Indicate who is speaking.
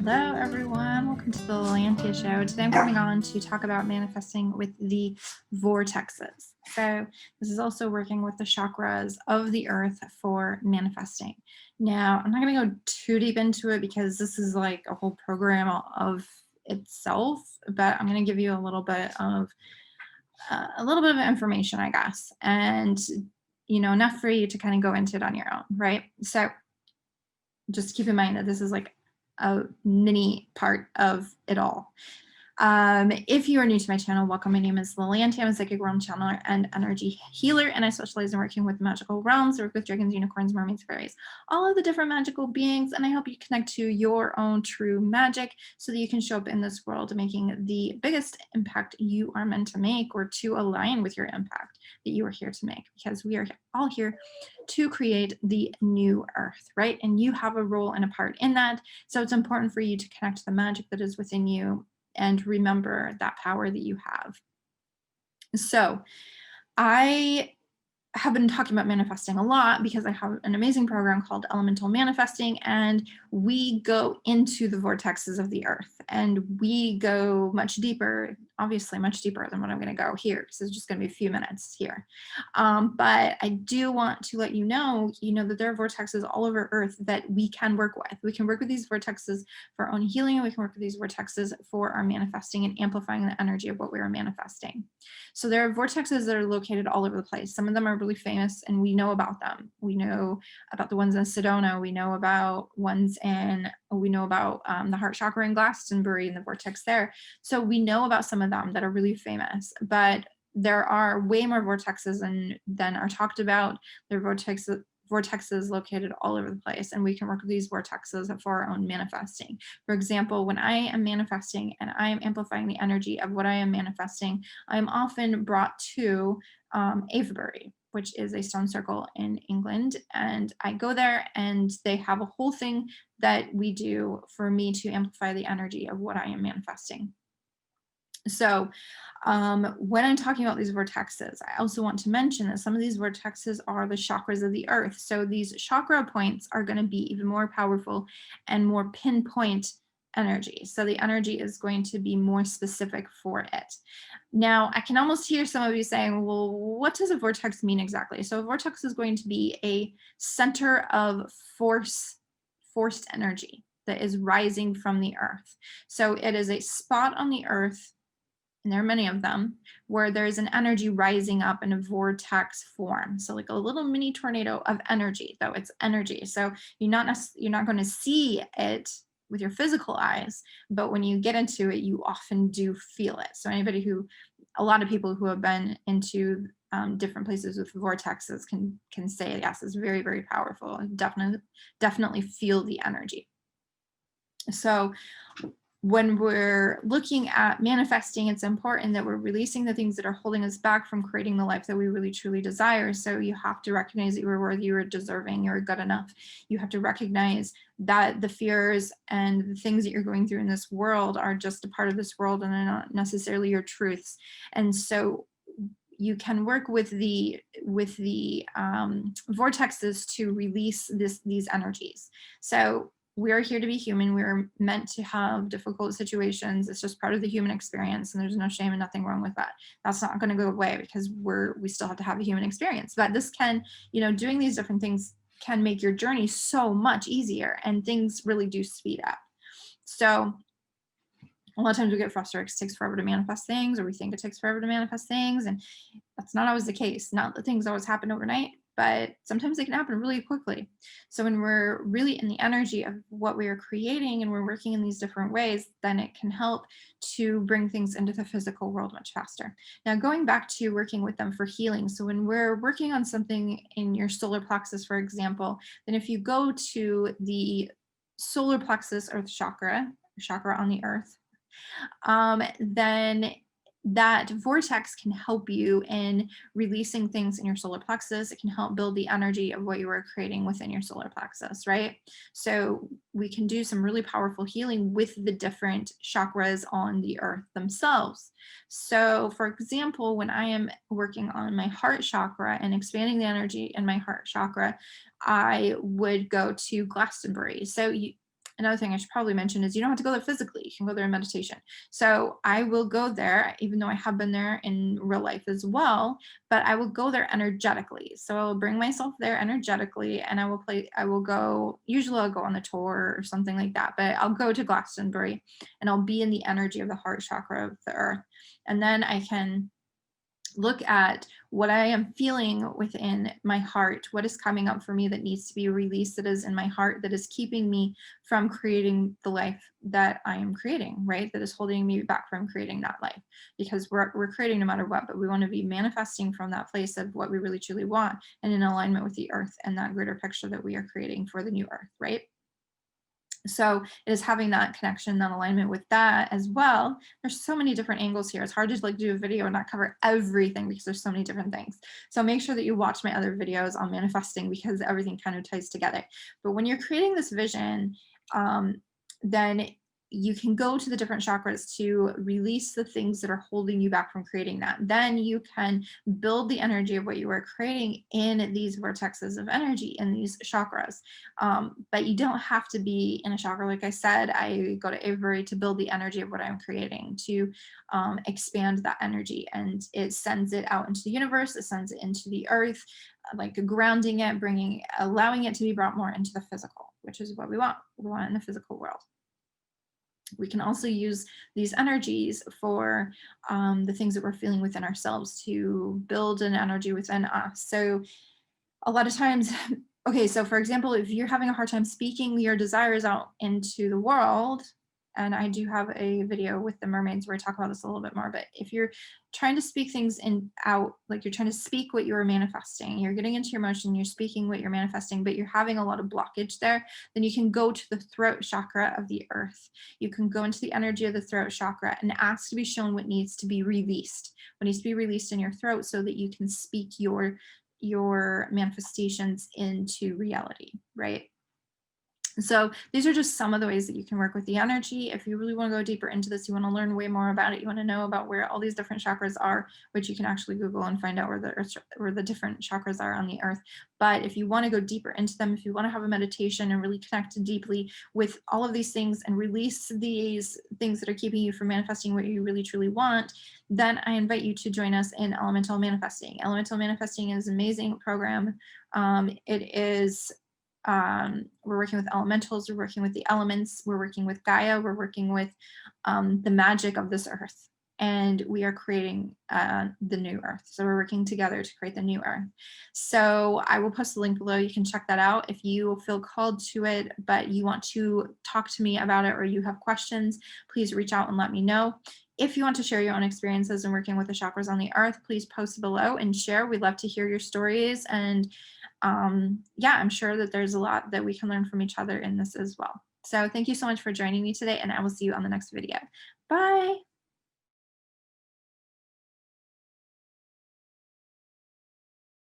Speaker 1: Hello, everyone. Welcome to the Lalantia show. Today I'm coming on to talk about manifesting with the vortexes. So this is also working with the chakras of the earth for manifesting. Now, I'm not going to go too deep into it because this is like a whole program of itself, but I'm going to give you a little bit of information, I guess, and enough for you to kind of go into it on your own, right? So just keep in mind that this is like a mini part of it all. If you are new to my channel, welcome. My name is Lalantia. I'm a psychic realm channeler and energy healer, and I specialize in working with magical realms. I work with dragons, unicorns, mermaids, fairies, all of the different magical beings, and I help you connect to your own true magic so that you can show up in this world making the biggest impact you are meant to make, or to align with your impact that you are here to make, because we are all here to create the new earth, right? And you have a role and a part in that. So it's important for you to connect to the magic that is within you and remember that power that you have. So I have been talking about manifesting a lot because I have an amazing program called Elemental Manifesting, and we go into the vortexes of the earth, and we go much deeper, obviously much deeper than what I'm going to go here, because it's just going to be a few minutes here. But I do want to let you know that there are vortexes all over earth that we can work with. We can work with these vortexes for our own healing, and we can work with these vortexes for our manifesting and amplifying the energy of what we are manifesting. So there are vortexes that are located all over the place. Some of them are really famous and we know about them. We know about the ones in Sedona. We know about the heart chakra in Glastonbury and the vortex there. So we know about some of them that are really famous, but there are way more vortexes than are talked about. There are vortexes located all over the place, and we can work with these vortexes for our own manifesting. For example, when I am manifesting and I am amplifying the energy of what I am manifesting, I am often brought to Avebury, which is a stone circle in England, and I go there and they have a whole thing that we do for me to amplify the energy of what I am manifesting. So when I'm talking about these vortexes, I also want to mention that some of these vortexes are the chakras of the earth. So these chakra points are going to be even more powerful and more pinpoint energy. So the energy is going to be more specific for it. Now, I can almost hear some of you saying, well, what does a vortex mean exactly? So a vortex is going to be a center of forced energy that is rising from the earth. So it is a spot on the earth, and there are many of them, where there's an energy rising up in a vortex form. So like a little mini tornado of energy, though it's energy. So you're not going to see it with your physical eyes, but when you get into it, you often do feel it. So a lot of people who have been into different places with vortexes can say, yes, it's very, very powerful. Definitely feel the energy. So when we're looking at manifesting, it's important that we're releasing the things that are holding us back from creating the life that we really truly desire. So you have to recognize that you're worthy, you're deserving, you're good enough. You have to recognize that the fears and the things that you're going through in this world are just a part of this world and they're not necessarily your truths. And so you can work with the vortexes to release these energies. So we are here to be human. We are meant to have difficult situations. It's just part of the human experience, and there's no shame and nothing wrong with that. That's not going to go away because we still have to have a human experience. But this can, doing these different things can make your journey so much easier, and things really do speed up. So a lot of times we get frustrated because it takes forever to manifest things, or we think it takes forever to manifest things, and that's not always the case. Not that things always happen overnight, but sometimes they can happen really quickly. So when we're really in the energy of what we are creating and we're working in these different ways, then it can help to bring things into the physical world much faster. Now, going back to working with them for healing. So when we're working on something in your solar plexus, for example, then if you go to the solar plexus, earth chakra on the earth, then that vortex can help you in releasing things in your solar plexus. It can help build the energy of what you are creating within your solar plexus, right? So we can do some really powerful healing with the different chakras on the earth themselves. So for example, when I am working on my heart chakra and expanding the energy in my heart chakra, I would go to Glastonbury. So Another thing I should probably mention is you don't have to go there physically. You can go there in meditation. So I will go there, even though I have been there in real life as well, but I will go there energetically. So I will bring myself there energetically and I will go, usually I'll go on the tour or something like that, but I'll go to Glastonbury and I'll be in the energy of the heart chakra of the earth. And then I can look at what I am feeling within my heart, what is coming up for me that needs to be released, that is in my heart, that is keeping me from creating the life that I am creating, right? That is holding me back from creating that life. Because we're creating no matter what, but we want to be manifesting from that place of what we really truly want and in alignment with the earth and that greater picture that we are creating for the new earth, right? So it is having that connection, that alignment with that as well. There's so many different angles here. It's hard to like do a video and not cover everything because there's so many different things. So make sure that you watch my other videos on manifesting because everything kind of ties together. But when you're creating this vision, then you can go to the different chakras to release the things that are holding you back from creating that. Then you can build the energy of what you are creating in these vortexes of energy in these chakras. But you don't have to be in a chakra. Like I said, I go to Avery to build the energy of what I'm creating, to expand that energy. And it sends it out into the universe, it sends it into the earth, like grounding it, allowing it to be brought more into the physical, which is what we want. We want it in the physical world. We can also use these energies for the things that we're feeling within ourselves to build an energy within us. So a lot of times, okay, so for example, if you're having a hard time speaking your desires out into the world, and I do have a video with the mermaids where I talk about this a little bit more, but if you're trying to speak things out, like you're trying to speak what you're manifesting, you're getting into your emotion, you're speaking what you're manifesting, but you're having a lot of blockage there, then you can go to the throat chakra of the earth. You can go into the energy of the throat chakra and ask to be shown what needs to be released, what needs to be released in your throat so that you can speak your manifestations into reality, right? So these are just some of the ways that you can work with the energy. If you really want to go deeper into this, you want to learn way more about it, you want to know about where all these different chakras are, which you can actually Google and find out where the different chakras are on the earth. But if you want to go deeper into them, if you want to have a meditation and really connect deeply with all of these things and release these things that are keeping you from manifesting what you really truly want, then I invite you to join us in Elemental Manifesting. Elemental Manifesting is an amazing program. It is we're working with elementals, we're working with the elements, we're working with Gaia, we're working with the magic of this earth. And we are creating the new earth. So we're working together to create the new earth. So I will post the link below. You can check that out if you feel called to it, but you want to talk to me about it or you have questions, please reach out and let me know. If you want to share your own experiences in working with the chakras on the earth, please post below and share. We'd love to hear your stories. And yeah, I'm sure that there's a lot that we can learn from each other in this as well. So thank you so much for joining me today, and I will see you on the next video. Bye.